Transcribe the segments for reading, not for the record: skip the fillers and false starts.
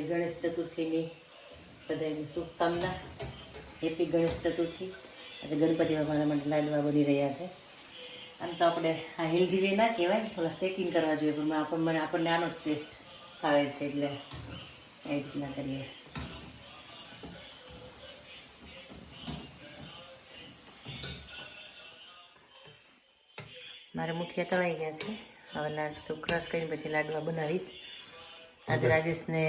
ગણેશ ચતુર્થીની બધાની શુભકામના. હેપી ગણેશ ચતુર્થી. આજે ગણપતિ બાપાના માટે લાડવા બની રહ્યા છે. આમ તો આપણે આ હેલ્ધી વે ના કહેવાય, થોડા શેકિંગ કરવા જોઈએ, પણ આપણને આનો જ ટેસ્ટ ફાવે છે, એટલે એ રીતના કરીએ. મારે મુઠિયા તળાઈ ગયા છે. હવે લાડુ તો ક્રશ કરીને પછી લાડવા બનાવીશ. આજે રાજેશને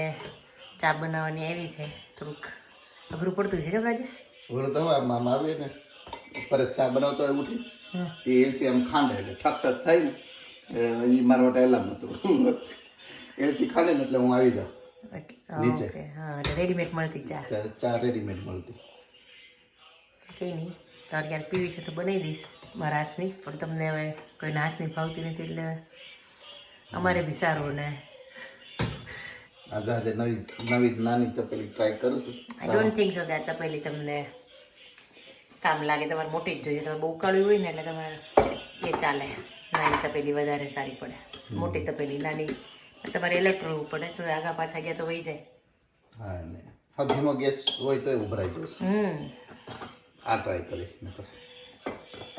ચા બનાવવાની આવી છે, થોડુંક અઘરું પડતું છે કે રાજેશ? ઓલો તો મામા આવે ને પરત ચા બનાવતો હોય ઉઠી એ એલસી આમ ખાંડે એટલે ઠક ઠક થાય ને એ મારા માટે એલામ હતું. એલસી ખાંડે ને એટલે હું આવી જાઉં નીચે. હા, એટલે રેડીમેડ મળતી ચા રેડીમેડ મળતી. કંઈ નહીં, તારે ક્યારે પીવી છે તો બનાવી દઈશ મારા હાથની, પણ તમને હવે કોઈના હાથની ભાવતી નથી, એટલે અમારે બી સારું ને. આજે આજે નવી નાની તપેલી ટ્રાય કરું છું. આઈ ડોન્ટ થિંક સો કે આ તપેલી તમને કામ લાગે. તમારે મોટી જ જોઈએ. તમે બહુ ઉકાળ્યું હોય ને એટલે તમારે એ ચાલે. નાની તપેલી વધારે સારી પડે. મોટી તપેલી નાની તમારે એલર્ટ રહેવું પડે. જો આગા પાછા ગયા તો વહી જાય. હા ને ધીમો ગેસ હોય તો ઉભરાઈ જશે. આ ટ્રાય કરી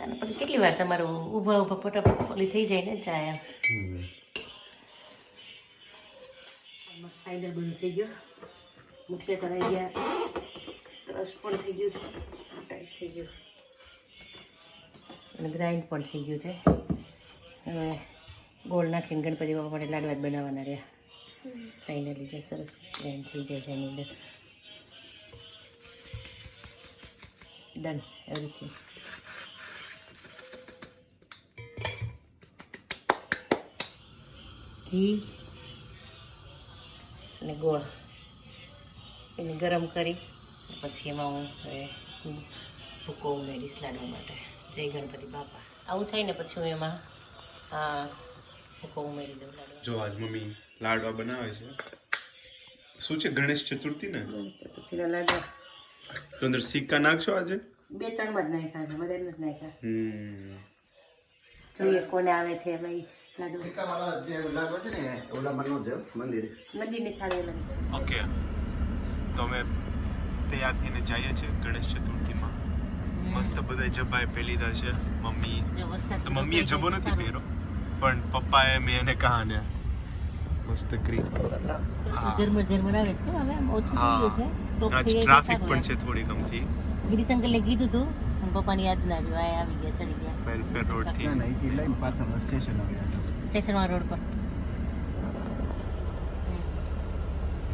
અને પછી કેટલી વાર તમારું ઊભા ફટાફટ ફોલી થઈ જાય ને ચા. ફાઇનલ બધું થઈ ગયું. મુઠિયા કરાઈ ગયા, ક્રશ પણ થઈ ગયું છે, ટાઈટ થઈ ગયું અને ગ્રાઇન્ડ પણ થઈ ગયું છે. હવે ગોળ નાખીને ગણપતિ બાપા માટે લાડવા જ બનાવવાના રહ્યા. ફાઇનલી જે સરસ ગ્રાઇન્ડ થઈ જાય છે એની અંદર. Done everything. ઘી અને ગોળ એને ગરમ કરી પછી એમાં હું હવે ભૂકો ઉમેરીશ લાડવા માટે. જય ગણપતિ બાપા. આવું થાય ને પછી હું એમાં ભૂકો ઉમેરી દઉં લાડવા. જો આજ મમ્મી લાડવા બનાવે છે. શું છે, ગણેશ ચતુર્થી ને? ગણેશ ચતુર્થીના લાડવા તો અંદર સિક્કા નાખશો આજે? 2-3 જ નાખ્યા છે, વધારે નથી નાખ્યા. જોઈએ કોને આવે છે ભાઈ લાડુ. સિક્કાવાળા જે લાડવા છે ને ઓલામાં ન જાય મંદિરે. મંદિરની થાળી અલગ છે. ઓકે, તો અમે તૈયાર થઈને જઈએ છીએ ગણેશ ચતુર્થીમાં. મસ્ત બધા જબાએ પહેરી લીધા છે. મમ્મી તો મમ્મીએ જબો નથી પહેર્યો, પણ પપ્પાએ મેં એને કહાને મસ્ત ક્રીમ. ઝરમર આવે છે હવે ઓછું થઈ ગયું છે. સ્ટોપ થઈ ગયો. ટ્રાફિક પણ છે થોડી કમથી. ગિરીશ અંકલને કીધું તું પણ પપ્પાની યાદ ના આવ્યું. આ આવી ગયા, ચડી ગયા વેલફેર રોડ થી. ના એ લાઈન પાછળ સ્ટેશન આવ્યા. સ્ટેશનવાળા રોડ પર.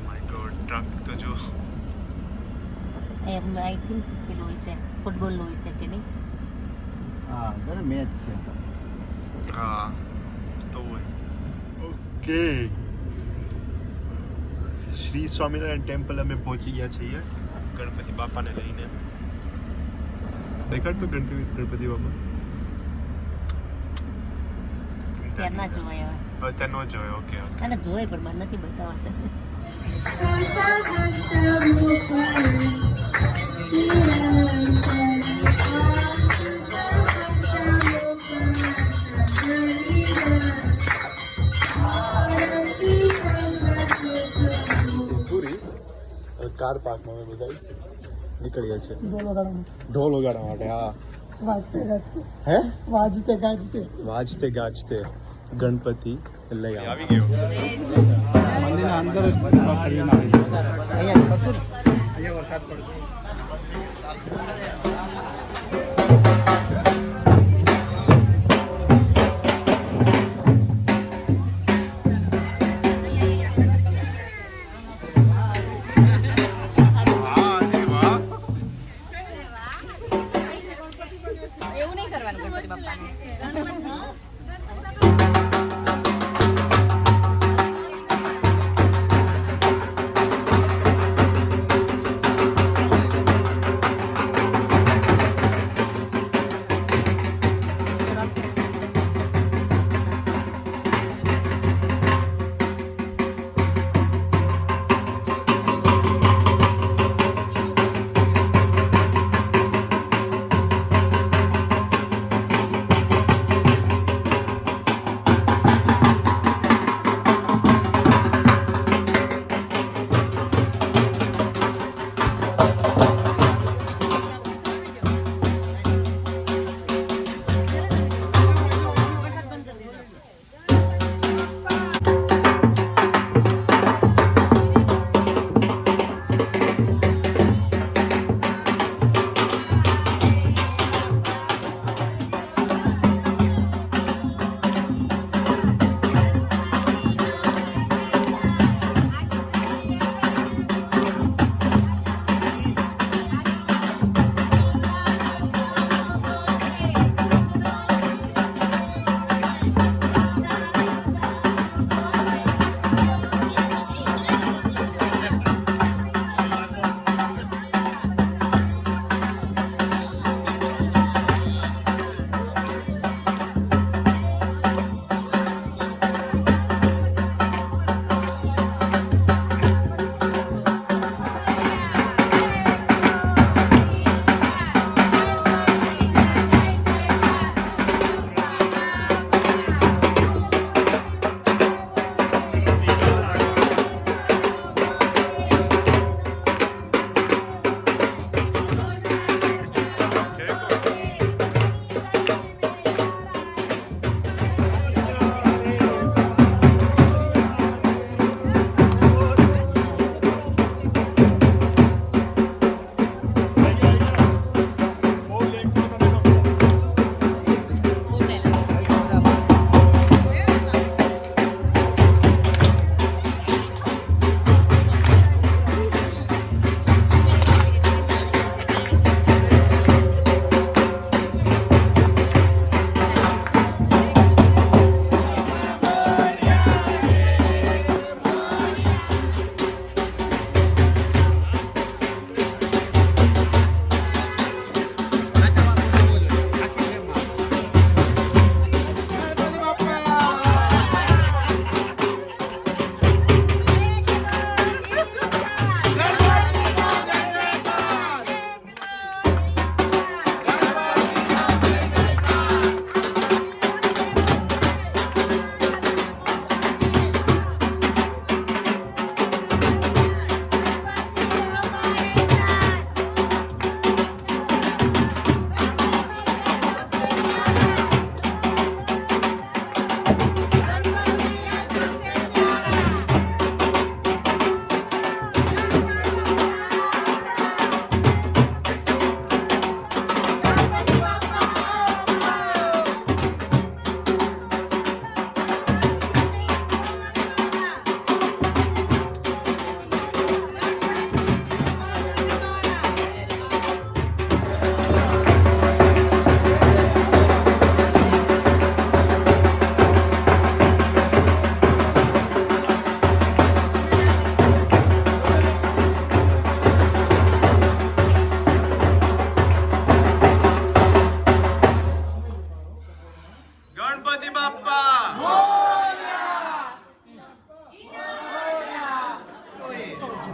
માય ગોડ, ટ્રાફિક તો જો. આઈ થિંક પેલું હોય છે ફૂટબોલનું હોય છે કે નહીં? હા દર મેચ છે. હા તો હોય. ઓકે, શ્રી સ્વામિનારાયણ ટેમ્પલ અમે પહોંચી ગયા છીએ ગણપતિ બાપાને લઈને. દેખાડ તો ગણપતિ બાપા ત્યાં ના જોવાય હવે. અત્યારે ન જોયો. ઓકે આને જોવાય પણ મને નથી બતાવતા. પૂરી કાર પાર્કમાં અમે બધા નીકળ્યા છે ઢોલ વગાડવા માટે. હા, હે વાજતે ગાજતે ગણપતિ લઈ આવી ગયો. મંદિરના અંદર જ અહીંયા વરસાદ પડતો. એવું નહીં કરવાનું ગણપતિ બાપાને.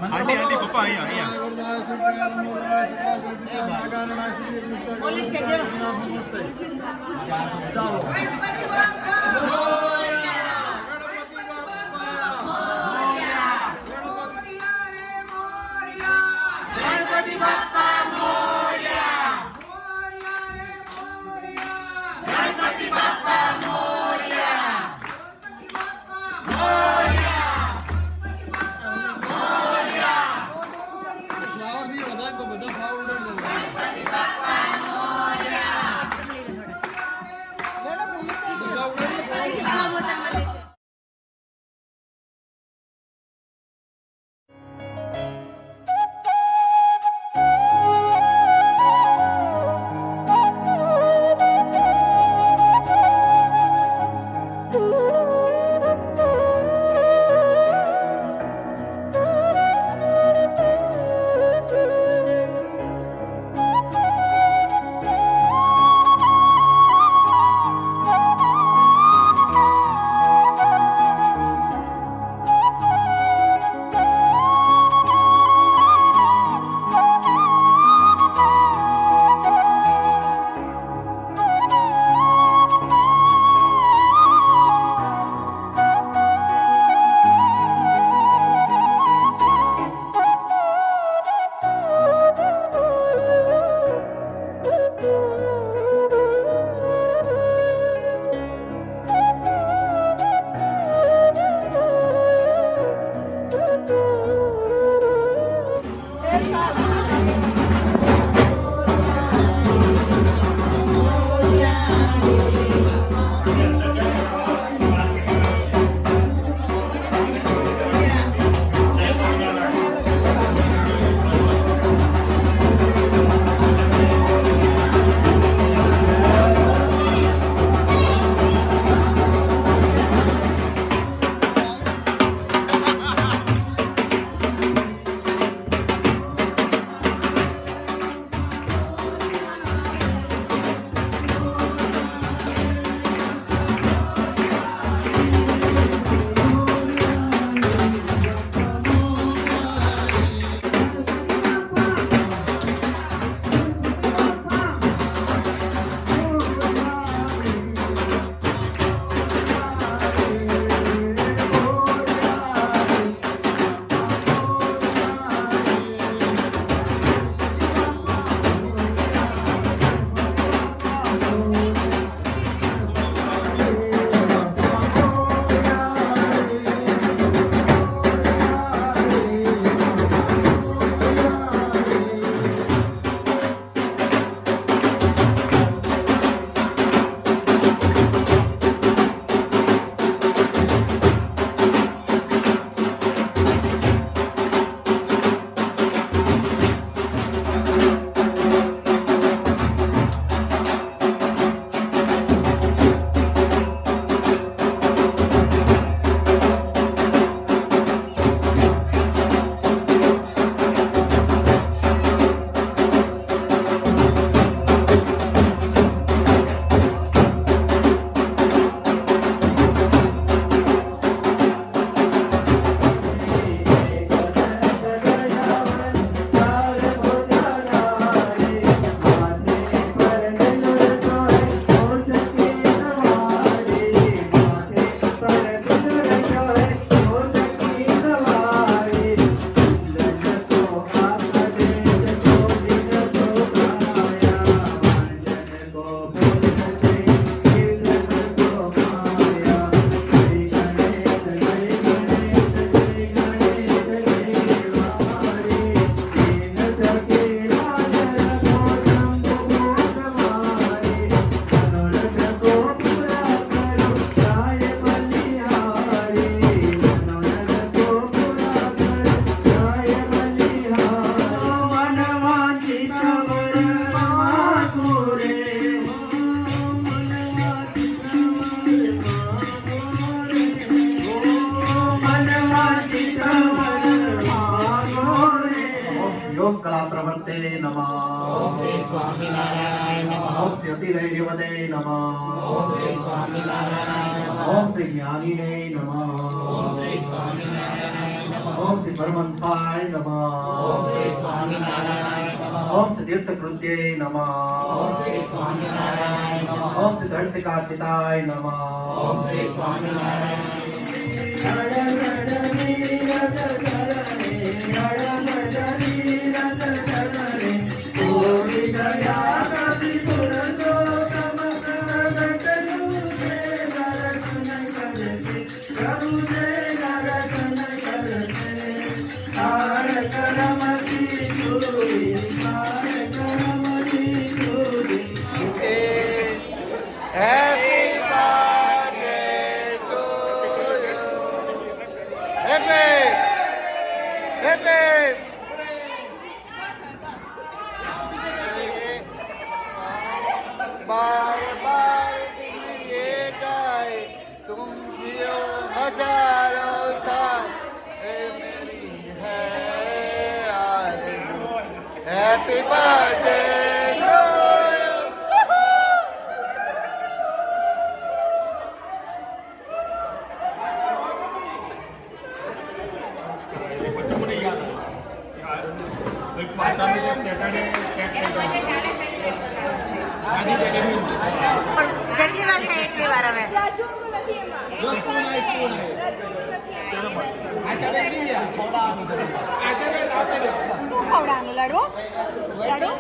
આંટી આંટી પપ્પા અહીંયા यतिदेवते नमः। ओम श्री स्वामी नारायण नमः। ओम श्री ज्ञानी नमः। ओम श्री स्वामी नारायण ओम श्री परमहंसाय नमः ओम श्री स्वामीनारायण नमः ओम श्री तीर्थकृत्ये नमः ओम श्री स्वामीनारायण नमः ओम श्री धर्तिकार्तिताय नमः ओम श्री स्वामीनारायण बार बार दिल ये गाए तुम जियो हजारों साल है मेरी है आरज़ू हैप्पी बर्थडे જેટલી વાર થાય એટલી વાર હવે શું ખવડાવવાનું લાડુ લાડુ